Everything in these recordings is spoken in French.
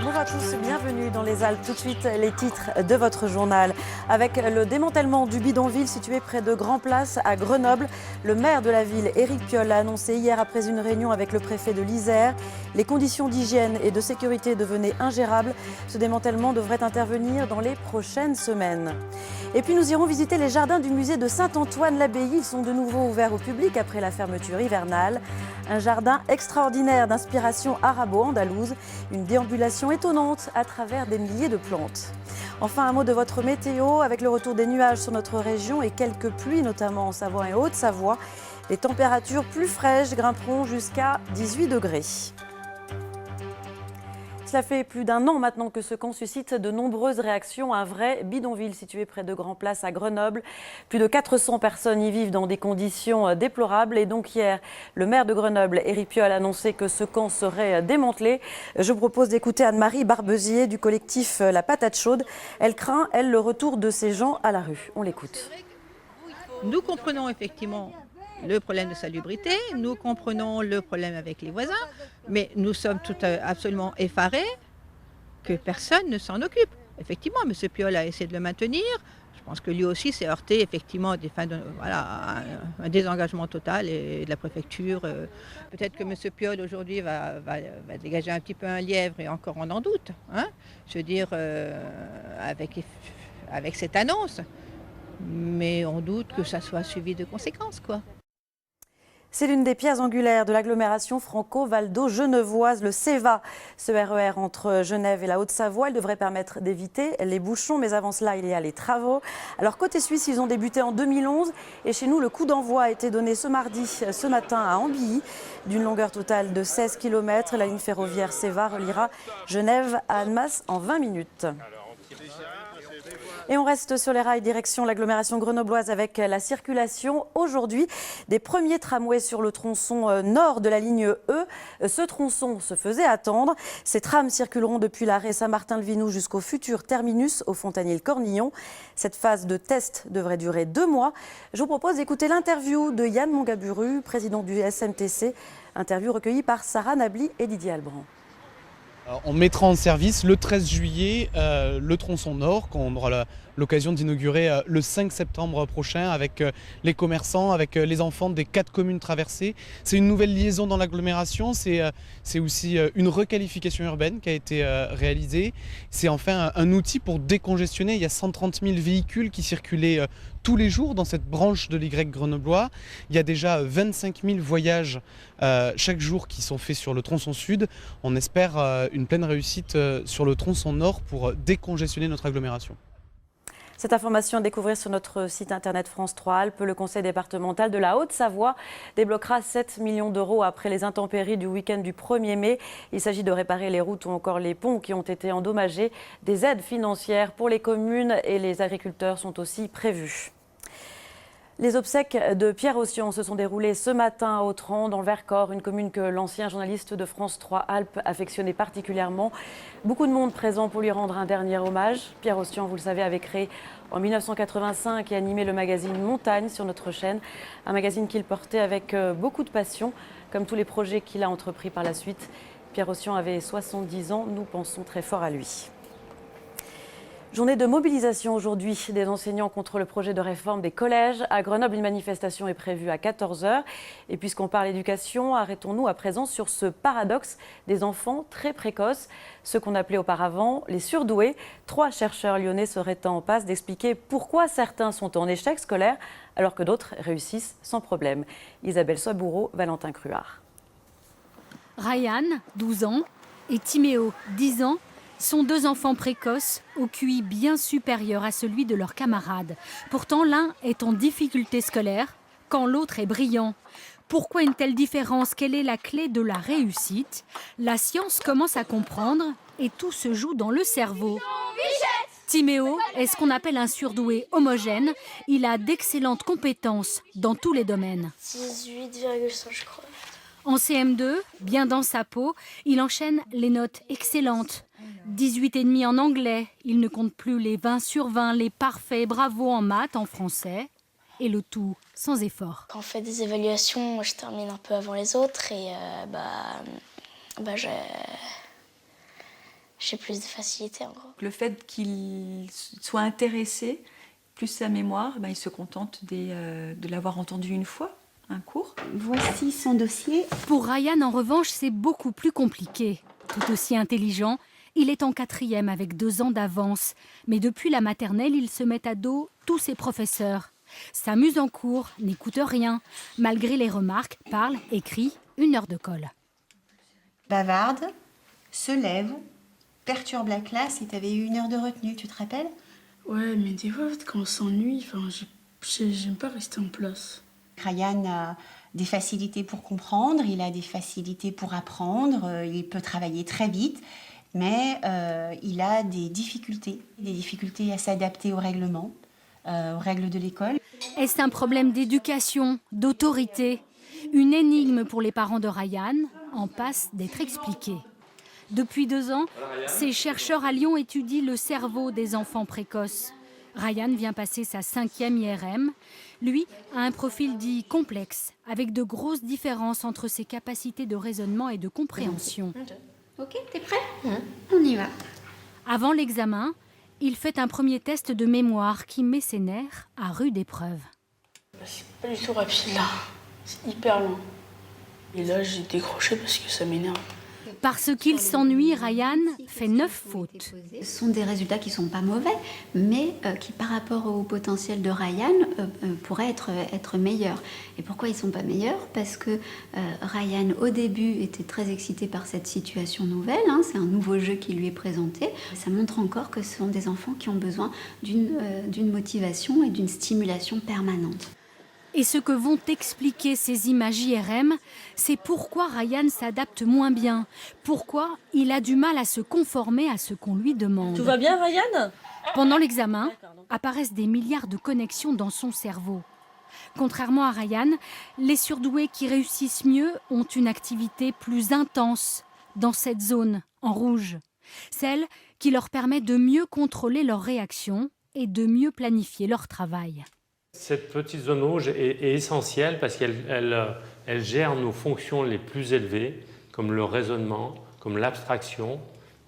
Bonjour à tous, bienvenue dans les Alpes. Tout de suite, les titres de votre journal. Avec le démantèlement du bidonville situé près de Grand Place à Grenoble, le maire de la ville, Éric Piolle, a annoncé hier après une réunion avec le préfet de l'Isère. Les conditions d'hygiène et de sécurité devenaient ingérables. Ce démantèlement devrait intervenir dans les prochaines semaines. Et puis nous irons visiter les jardins du musée de Saint-Antoine-l'Abbaye. Ils sont de nouveau ouverts au public après la fermeture hivernale. Un jardin extraordinaire d'inspiration arabo-andalouse. Une déambulation étonnante à travers des milliers de plantes. Enfin, un mot de votre météo. Avec le retour des nuages sur notre région et quelques pluies, notamment en Savoie et Haute-Savoie, les températures plus fraîches grimperont jusqu'à 18 degrés. Cela fait plus d'un an maintenant que ce camp suscite de nombreuses réactions. Un vrai bidonville situé près de Grand Place à Grenoble. Plus de 400 personnes y vivent dans des conditions déplorables. Et donc hier, le maire de Grenoble, Éric Piolle, a annoncé que ce camp serait démantelé. Je vous propose d'écouter Anne-Marie Barbezier du collectif La Patate Chaude. Elle craint, elle, le retour de ces gens à la rue. On l'écoute. Nous comprenons effectivement le problème de salubrité, nous comprenons le problème avec les voisins, mais nous sommes absolument effarés que personne ne s'en occupe. Effectivement, M. Piolle a essayé de le maintenir. Je pense que lui aussi s'est heurté effectivement à un désengagement total et de la préfecture. Peut-être que M. Piolle aujourd'hui va dégager un petit peu un lièvre et encore on en doute. Hein, je veux dire, avec cette annonce. Mais on doute que ça soit suivi de conséquences, quoi. C'est l'une des pierres angulaires de l'agglomération franco-valdo-genevoise, le CEVA. Ce RER entre Genève et la Haute-Savoie, il devrait permettre d'éviter les bouchons. Mais avant cela, il y a les travaux. Alors côté suisse, ils ont débuté en 2011. Et chez nous, le coup d'envoi a été donné ce mardi, ce matin à Ambilly. D'une longueur totale de 16 km, la ligne ferroviaire CEVA reliera Genève à Annemasse en 20 minutes. Et on reste sur les rails direction l'agglomération grenobloise avec la circulation. Aujourd'hui, des premiers tramways sur le tronçon nord de la ligne E. Ce tronçon se faisait attendre. Ces trams circuleront depuis l'arrêt Saint-Martin-le-Vinou jusqu'au futur terminus au Fontanil-Cornillon. Cette phase de test devrait durer 2 mois. Je vous propose d'écouter l'interview de Yann Mongaburu, président du SMTC. Interview recueillie par Sarah Nabli et Didier Albrand. On mettra en service le 13 juillet le tronçon nord, qu'on aura l'occasion d'inaugurer le 5 septembre prochain avec les commerçants, avec les enfants des 4 communes traversées. C'est une nouvelle liaison dans l'agglomération, c'est aussi une requalification urbaine qui a été réalisée. C'est enfin un outil pour décongestionner. Il y a 130 000 véhicules qui circulaient tous les jours dans cette branche de l'Y grenoblois. Il y a déjà 25 000 voyages chaque jour qui sont faits sur le tronçon sud. On espère une pleine réussite sur le tronçon nord pour décongestionner notre agglomération. Cette information à découvrir sur notre site internet France 3 Alpes. Le conseil départemental de la Haute-Savoie débloquera 7 millions d'euros après les intempéries du week-end du 1er mai. Il s'agit de réparer les routes ou encore les ponts qui ont été endommagés. Des aides financières pour les communes et les agriculteurs sont aussi prévues. Les obsèques de Pierre Ossian se sont déroulées ce matin à Autran, dans le Vercors, une commune que l'ancien journaliste de France 3 Alpes affectionnait particulièrement. Beaucoup de monde présent pour lui rendre un dernier hommage. Pierre Ossian, vous le savez, avait créé en 1985 et animé le magazine Montagne sur notre chaîne. Un magazine qu'il portait avec beaucoup de passion, comme tous les projets qu'il a entrepris par la suite. Pierre Ossian avait 70 ans, nous pensons très fort à lui. Journée de mobilisation aujourd'hui des enseignants contre le projet de réforme des collèges. À Grenoble, une manifestation est prévue à 14 h. Et puisqu'on parle éducation, arrêtons-nous à présent sur ce paradoxe des enfants très précoces, ceux qu'on appelait auparavant les surdoués. 3 chercheurs lyonnais seraient en passe d'expliquer pourquoi certains sont en échec scolaire alors que d'autres réussissent sans problème. Isabelle Soibourreau, Valentin Cruard. Ryan, 12 ans, et Timéo, 10 ans, sont 2 enfants précoces au QI bien supérieur à celui de leurs camarades. Pourtant, l'un est en difficulté scolaire, quand l'autre est brillant. Pourquoi une telle différence? Quelle est la clé de la réussite? La science commence à comprendre et tout se joue dans le cerveau. Timéo est ce qu'on appelle un surdoué homogène. Il a d'excellentes compétences dans tous les domaines. 18,5 je crois. En CM2, bien dans sa peau, il enchaîne les notes excellentes. 18,5 en anglais, il ne compte plus les 20 sur 20, les parfaits, bravo en maths, en français, et le tout sans effort. Quand on fait des évaluations, moi je termine un peu avant les autres et je j'ai plus de facilité en gros. Le fait qu'il soit intéressé, plus sa mémoire, il se contente de l'avoir entendu une fois, un cours. Voici son dossier. Pour Ryan, en revanche, c'est beaucoup plus compliqué. Tout aussi intelligent, il est en 4e avec 2 ans d'avance. Mais depuis la maternelle, il se met à dos tous ses professeurs. S'amuse en cours, n'écoute rien. Malgré les remarques, parle, écrit, 1 heure de colle. Bavarde, se lève, perturbe la classe et t'avais eu 1 heure de retenue, tu te rappelles? Ouais, mais des fois, quand on s'ennuie, j'aime pas rester en place. Ryan a des facilités pour comprendre, il a des facilités pour apprendre, il peut travailler très vite, mais il a des difficultés à s'adapter au règlement, aux règles de l'école. Est-ce un problème d'éducation, d'autorité? Une énigme pour les parents de Ryan, en passe d'être expliquée. Depuis 2 ans, ces chercheurs à Lyon étudient le cerveau des enfants précoces. Ryan vient passer sa 5e IRM. Lui a un profil dit complexe, avec de grosses différences entre ses capacités de raisonnement et de compréhension. Ok, t'es prêt? On y va. Avant l'examen, il fait un premier test de mémoire qui met ses nerfs à rude épreuve. C'est pas du tout rapide là, c'est hyper long. Et là, j'ai décroché parce que ça m'énerve. Parce qu'il s'ennuie, Ryan fait 9 fautes. Ce sont des résultats qui ne sont pas mauvais, mais qui, par rapport au potentiel de Ryan, pourraient être meilleurs. Et pourquoi ils ne sont pas meilleurs? Parce que Ryan, au début, était très excité par cette situation nouvelle. C'est un nouveau jeu qui lui est présenté. Ça montre encore que ce sont des enfants qui ont besoin d'une motivation et d'une stimulation permanente. Et ce que vont expliquer ces images IRM, c'est pourquoi Ryan s'adapte moins bien, pourquoi il a du mal à se conformer à ce qu'on lui demande. Tout va bien, Ryan? Pendant l'examen, apparaissent des milliards de connexions dans son cerveau. Contrairement à Ryan, les surdoués qui réussissent mieux ont une activité plus intense dans cette zone en rouge, celle qui leur permet de mieux contrôler leurs réactions et de mieux planifier leur travail. Cette petite zone rouge est essentielle parce qu'elle gère nos fonctions les plus élevées, comme le raisonnement, comme l'abstraction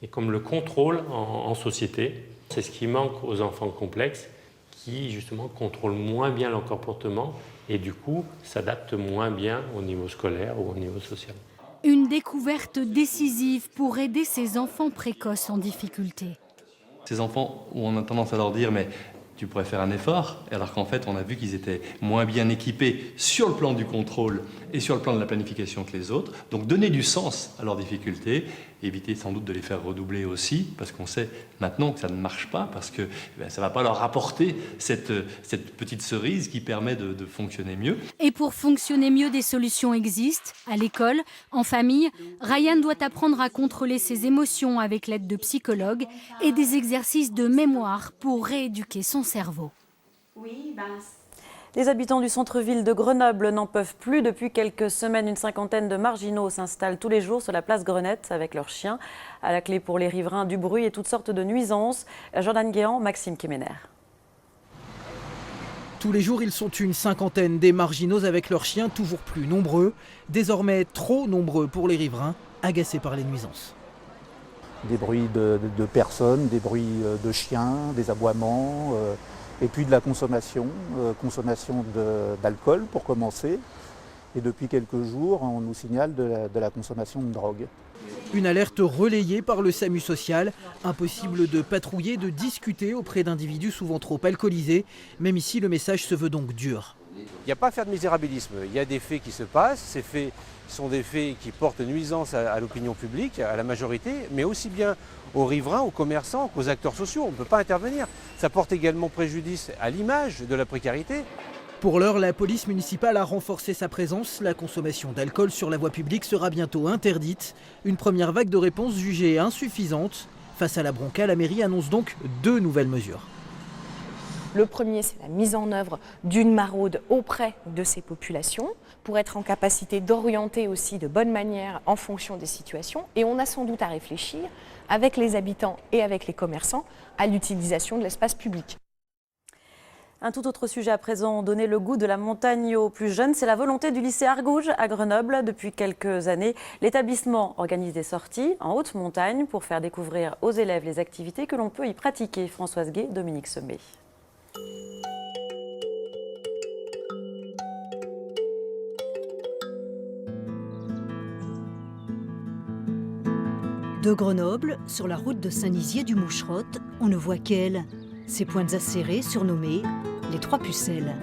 et comme le contrôle en société. C'est ce qui manque aux enfants complexes qui, justement, contrôlent moins bien leur comportement et, du coup, s'adaptent moins bien au niveau scolaire ou au niveau social. Une découverte décisive pour aider ces enfants précoces en difficulté. Ces enfants où on a tendance à leur dire « mais tu pourrais faire un effort », alors qu'en fait on a vu qu'ils étaient moins bien équipés sur le plan du contrôle et sur le plan de la planification que les autres. Donc donner du sens à leurs difficultés, éviter sans doute de les faire redoubler aussi, parce qu'on sait maintenant que ça ne marche pas, parce que ça ne va pas leur apporter cette petite cerise qui permet de fonctionner mieux. Et pour fonctionner mieux, des solutions existent. À l'école, en famille, Ryan doit apprendre à contrôler ses émotions avec l'aide de psychologues et des exercices de mémoire pour rééduquer son cerveau. Les habitants du centre-ville de Grenoble n'en peuvent plus. Depuis quelques semaines, une cinquantaine de marginaux s'installent tous les jours sur la place Grenette avec leurs chiens. À la clé pour les riverains, du bruit et toutes sortes de nuisances. Jordan Guéant, Maxime Kemener. Tous les jours, ils sont une cinquantaine des marginaux avec leurs chiens toujours plus nombreux. Désormais trop nombreux pour les riverains, agacés par les nuisances. Des bruits de personnes, des bruits de chiens, des aboiements, et puis de la consommation d'alcool pour commencer. Et depuis quelques jours, on nous signale de la consommation de drogue. Une alerte relayée par le SAMU social. Impossible de patrouiller, de discuter auprès d'individus souvent trop alcoolisés. Même ici, le message se veut donc dur. Il n'y a pas à faire de misérabilisme. Il y a des faits qui se passent. Ces faits sont des faits qui portent nuisance à l'opinion publique, à la majorité, mais aussi bien aux riverains, aux commerçants qu'aux acteurs sociaux. On ne peut pas intervenir. Ça porte également préjudice à l'image de la précarité. Pour l'heure, la police municipale a renforcé sa présence. La consommation d'alcool sur la voie publique sera bientôt interdite. Une première vague de réponses jugée insuffisante. Face à la bronca, la mairie annonce donc 2 nouvelles mesures. Le premier, c'est la mise en œuvre d'une maraude auprès de ces populations pour être en capacité d'orienter aussi de bonne manière en fonction des situations. Et on a sans doute à réfléchir avec les habitants et avec les commerçants à l'utilisation de l'espace public. Un tout autre sujet à présent, donner le goût de la montagne aux plus jeunes, c'est la volonté du lycée Argouges à Grenoble. Depuis quelques années, l'établissement organise des sorties en haute montagne pour faire découvrir aux élèves les activités que l'on peut y pratiquer. Françoise Gay, Dominique Sommet. De Grenoble, sur la route de Saint-Nizier-du-Moucherotte, on ne voit qu'elle. Ces pointes acérées surnommées les Trois Pucelles.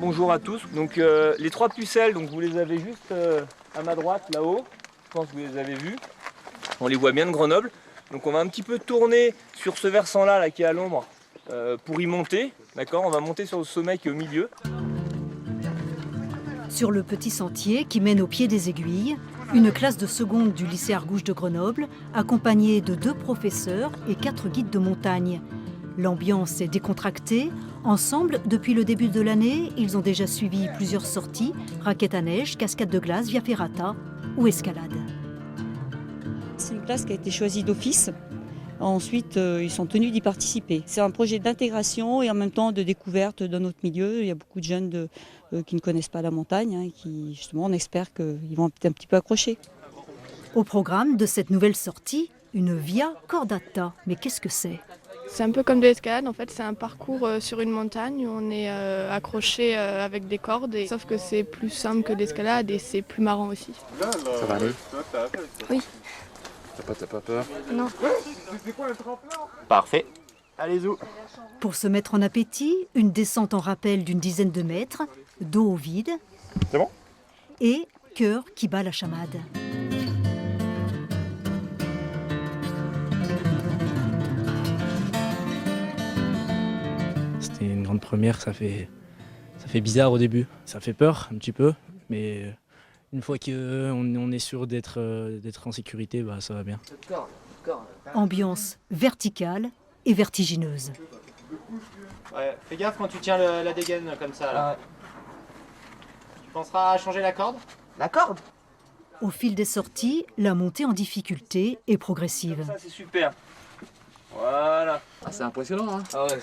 Bonjour à tous. Donc les Trois Pucelles, donc vous les avez juste à ma droite là-haut. Je pense que vous les avez vus. On les voit bien de Grenoble. Donc on va un petit peu tourner sur ce versant-là là, qui est à l'ombre pour y monter. D'accord, on va monter sur le sommet qui est au milieu. Sur le petit sentier qui mène au pied des aiguilles, une classe de seconde du lycée Argouges de Grenoble, accompagnée de 2 professeurs et 4 guides de montagne. L'ambiance est décontractée. Ensemble, depuis le début de l'année, ils ont déjà suivi plusieurs sorties, raquettes à neige, cascade de glace, via ferrata ou escalade. C'est une classe qui a été choisie d'office. Ensuite, ils sont tenus d'y participer. C'est un projet d'intégration et en même temps de découverte dans notre milieu. Il y a beaucoup de jeunes qui ne connaissent pas la montagne et qui, justement, on espère qu'ils vont un petit peu accrocher. Au programme de cette nouvelle sortie, une via cordata. Mais qu'est-ce que c'est ? C'est un peu comme de l'escalade, en fait, c'est un parcours sur une montagne où on est accroché avec des cordes, sauf que c'est plus simple que l'escalade et c'est plus marrant aussi. Ça va aller ? Oui. T'as pas peur ? Non. Parfait. Allez-y. Pour se mettre en appétit, une descente en rappel d'une dizaine de mètres, dos au vide. C'est bon ? Et cœur qui bat la chamade. C'était une grande première, ça fait bizarre au début. Ça fait peur un petit peu, mais une fois qu'on est sûr d'être en sécurité, bah, ça va bien. Ambiance verticale et vertigineuse. Ouais, fais gaffe quand tu tiens la dégaine comme ça. Là. Tu penseras à changer la corde ? La corde ? Au fil des sorties, la montée en difficulté est progressive. Ça c'est super. Voilà. Ah, c'est impressionnant, hein ? Ah ouais,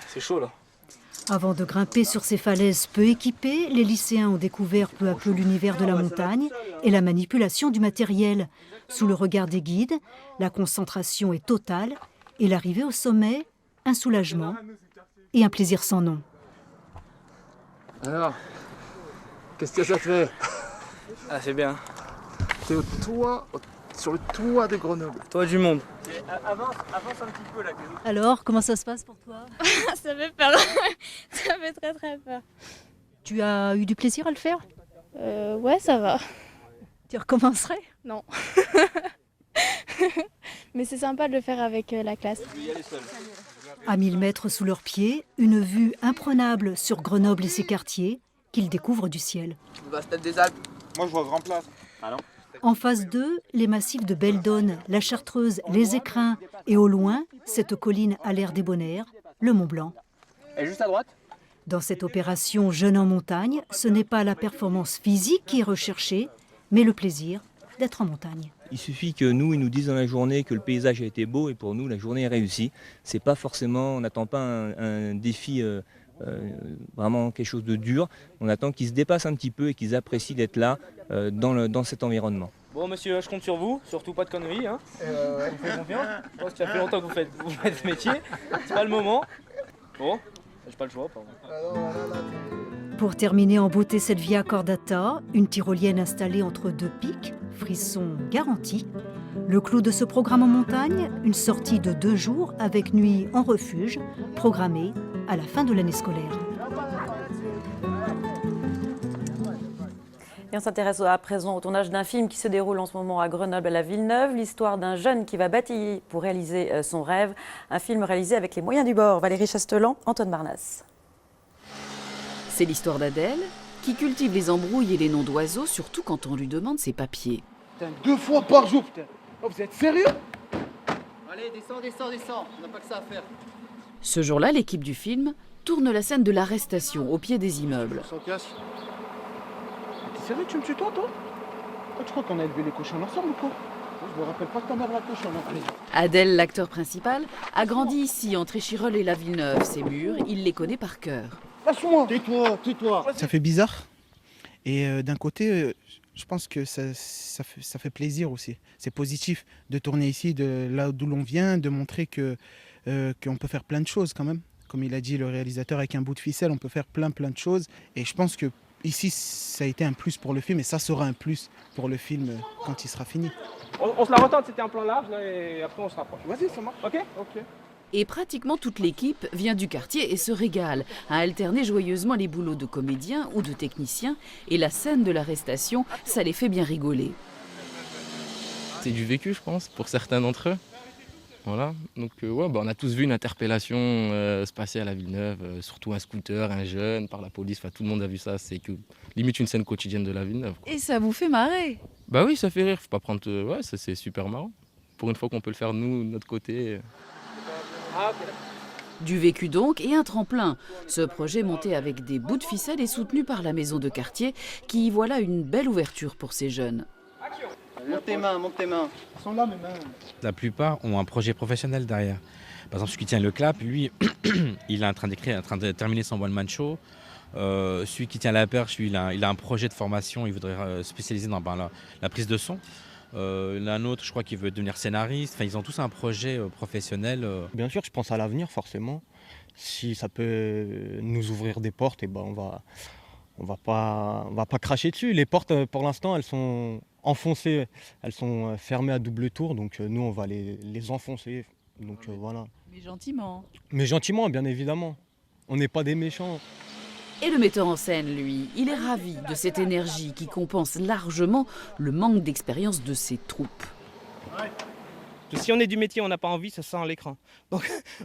c'est chaud là. Avant de grimper sur ces falaises peu équipées, les lycéens ont découvert peu à peu l'univers de la montagne et la manipulation du matériel. Sous le regard des guides, la concentration est totale et l'arrivée au sommet, un soulagement et un plaisir sans nom. Alors, qu'est-ce que ça te fait ? Ah, c'est bien. T'es sur le toit de Grenoble. Toit du monde. Avance un petit peu là. Alors, comment ça se passe pour toi ? Ça fait peur. Ça fait très très peur. Tu as eu du plaisir à le faire ? Ouais, ça va. Tu recommencerais ? Non. Mais c'est sympa de le faire avec la classe. À 1000 mètres sous leurs pieds, une vue imprenable sur Grenoble et ses quartiers qu'ils découvrent du ciel. Va se des Alpes. Moi je vois Grand Place. Ah non. En face d'eux, les massifs de Belledonne, la Chartreuse, les Écrins et au loin, cette colline à l'air débonnaire, le Mont Blanc. Et juste à droite ? Dans cette opération Jeunes en montagne, ce n'est pas la performance physique qui est recherchée, mais le plaisir d'être en montagne. Il suffit que nous, ils nous disent dans la journée que le paysage a été beau et pour nous, la journée est réussie. C'est pas forcément, on n'attend pas un défi vraiment quelque chose de dur. On attend qu'ils se dépassent un petit peu et qu'ils apprécient d'être là dans cet environnement. Bon monsieur, je compte sur vous, surtout pas de conneries. Hein. Vous faites confiance. Je pense que ça fait longtemps que vous faites ce métier. C'est pas le moment. Bon, j'ai pas le choix. Pardon. Pour terminer en beauté cette via cordata, une tyrolienne installée entre 2 pics, frisson garanti. Le clou de ce programme en montagne, une sortie de 2 jours avec nuit en refuge, programmée à la fin de l'année scolaire. Et on s'intéresse à présent au tournage d'un film qui se déroule en ce moment à Grenoble, à la Villeneuve. L'histoire d'un jeune qui va batailler pour réaliser son rêve. Un film réalisé avec les moyens du bord. Valérie Chastelan, Antoine Barnas. C'est l'histoire d'Adèle, qui cultive les embrouilles et les noms d'oiseaux, surtout quand on lui demande ses papiers. Putain, 2 fois par jour, putain. Oh, vous êtes sérieux ? Allez, descends. On n'a pas que ça à faire. Ce jour-là, l'équipe du film tourne la scène de l'arrestation au pied des immeubles. Sans casse. T'es sérieux, tu me tues toi ? Tu crois qu'on a élevé les cochons ensemble ou quoi ? Je me rappelle pas de ta mère la cochonne. Adèle, l'acteur principal, a grandi ici entre Échirolles et La Villeneuve. Ces murs, il les connaît par cœur. Lâche-moi. Tais-toi, tais-toi. Ça fait bizarre. Et d'un côté, je pense que ça fait plaisir aussi. C'est positif de tourner ici, de là d'où l'on vient, de montrer qu'on peut faire plein de choses quand même. Comme il a dit le réalisateur, avec un bout de ficelle, on peut faire plein de choses. Et je pense que ici, ça a été un plus pour le film et ça sera un plus pour le film quand il sera fini. On se la retente, c'était un plan large là, et après on se rapproche. Vas-y, ça marche. Ok. Et pratiquement toute l'équipe vient du quartier et se régale à alterner joyeusement les boulots de comédiens ou de techniciens. Et la scène de l'arrestation, ça les fait bien rigoler. C'est du vécu, je pense, pour certains d'entre eux. Voilà. Donc on a tous vu une interpellation se passer à La Villeneuve, surtout un scooter, un jeune, par la police. Enfin, tout le monde a vu ça. C'est limite une scène quotidienne de La Villeneuve. Et ça vous fait marrer? Bah oui, ça fait rire. Faut pas prendre. C'est super marrant. Pour une fois qu'on peut le faire nous, de notre côté. Du vécu donc et un tremplin. Ce projet monté avec des bouts de ficelle est soutenu par la maison de quartier qui y voit là une belle ouverture pour ces jeunes. Monte tes mains, monte tes mains. Ils sont là mes mains. La plupart ont un projet professionnel derrière. Par exemple, celui qui tient le clap, lui, il est en train de terminer son one-man show. Celui qui tient la perche, lui, il a un projet de formation, il voudrait spécialiser dans la prise de son. L'un autre, je crois qu'il veut devenir scénariste. Enfin, ils ont tous un projet professionnel. Bien sûr, je pense à l'avenir, forcément. Si ça peut nous ouvrir des portes, et on va pas cracher dessus. Les portes, pour l'instant, elles sont enfoncées, elles sont fermées à double tour. Donc nous, on va les enfoncer. Donc voilà. Mais gentiment. Mais gentiment, bien évidemment. On n'est pas des méchants. Et le metteur en scène, lui, il est ravi de cette énergie qui compense largement le manque d'expérience de ses troupes. Si on est du métier, on n'a pas envie, ça sent à l'écran.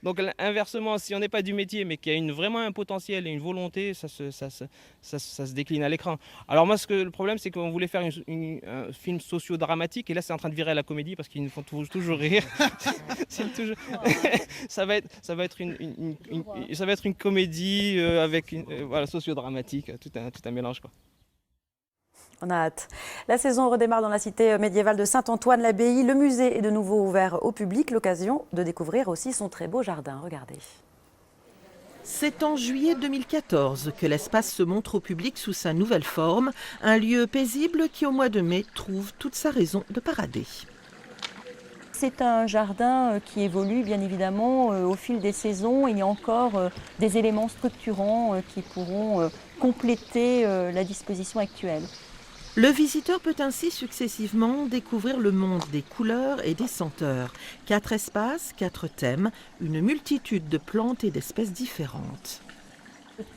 Donc inversement, si on n'est pas du métier, mais qu'il y a vraiment un potentiel et une volonté, ça se décline à l'écran. Alors moi, le problème, c'est qu'on voulait faire un film socio-dramatique, et là, c'est en train de virer à la comédie parce qu'ils nous font toujours rire. ça va être une comédie avec socio-dramatique, tout un mélange, quoi. On a hâte. La saison redémarre dans la cité médiévale de Saint-Antoine-l'Abbaye. Le musée est de nouveau ouvert au public. L'occasion de découvrir aussi son très beau jardin. Regardez. C'est en juillet 2014 que l'espace se montre au public sous sa nouvelle forme. Un lieu paisible qui, au mois de mai, trouve toute sa raison de parader. C'est un jardin qui évolue bien évidemment au fil des saisons. Il y a encore des éléments structurants qui pourront compléter la disposition actuelle. Le visiteur peut ainsi successivement découvrir le monde des couleurs et des senteurs. 4 espaces, 4 thèmes, une multitude de plantes et d'espèces différentes.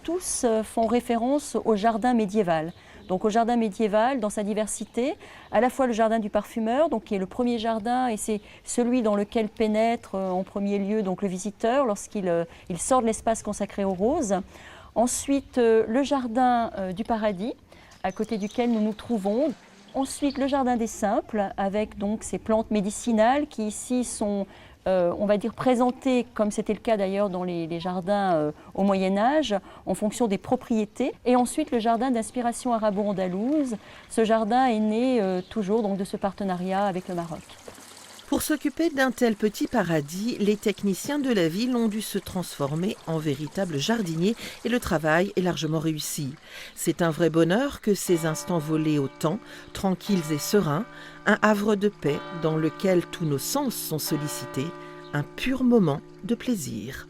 Tous font référence au jardin médiéval. Donc au jardin médiéval dans sa diversité, à la fois le jardin du parfumeur, donc qui est le premier jardin et c'est celui dans lequel pénètre en premier lieu donc le visiteur lorsqu'il sort de l'espace consacré aux roses. Ensuite le jardin du paradis, à côté duquel nous nous trouvons. Ensuite, le jardin des simples, avec donc ces plantes médicinales qui ici sont, on va dire, présentées, comme c'était le cas d'ailleurs dans les jardins au Moyen-Âge, en fonction des propriétés. Et ensuite, le jardin d'inspiration arabo-andalouse. Ce jardin est né toujours donc, de ce partenariat avec le Maroc. Pour s'occuper d'un tel petit paradis, les techniciens de la ville ont dû se transformer en véritables jardiniers et le travail est largement réussi. C'est un vrai bonheur que ces instants volés au temps, tranquilles et sereins, un havre de paix dans lequel tous nos sens sont sollicités, un pur moment de plaisir.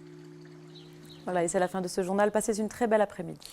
Voilà, et c'est la fin de ce journal. Passez une très belle après-midi.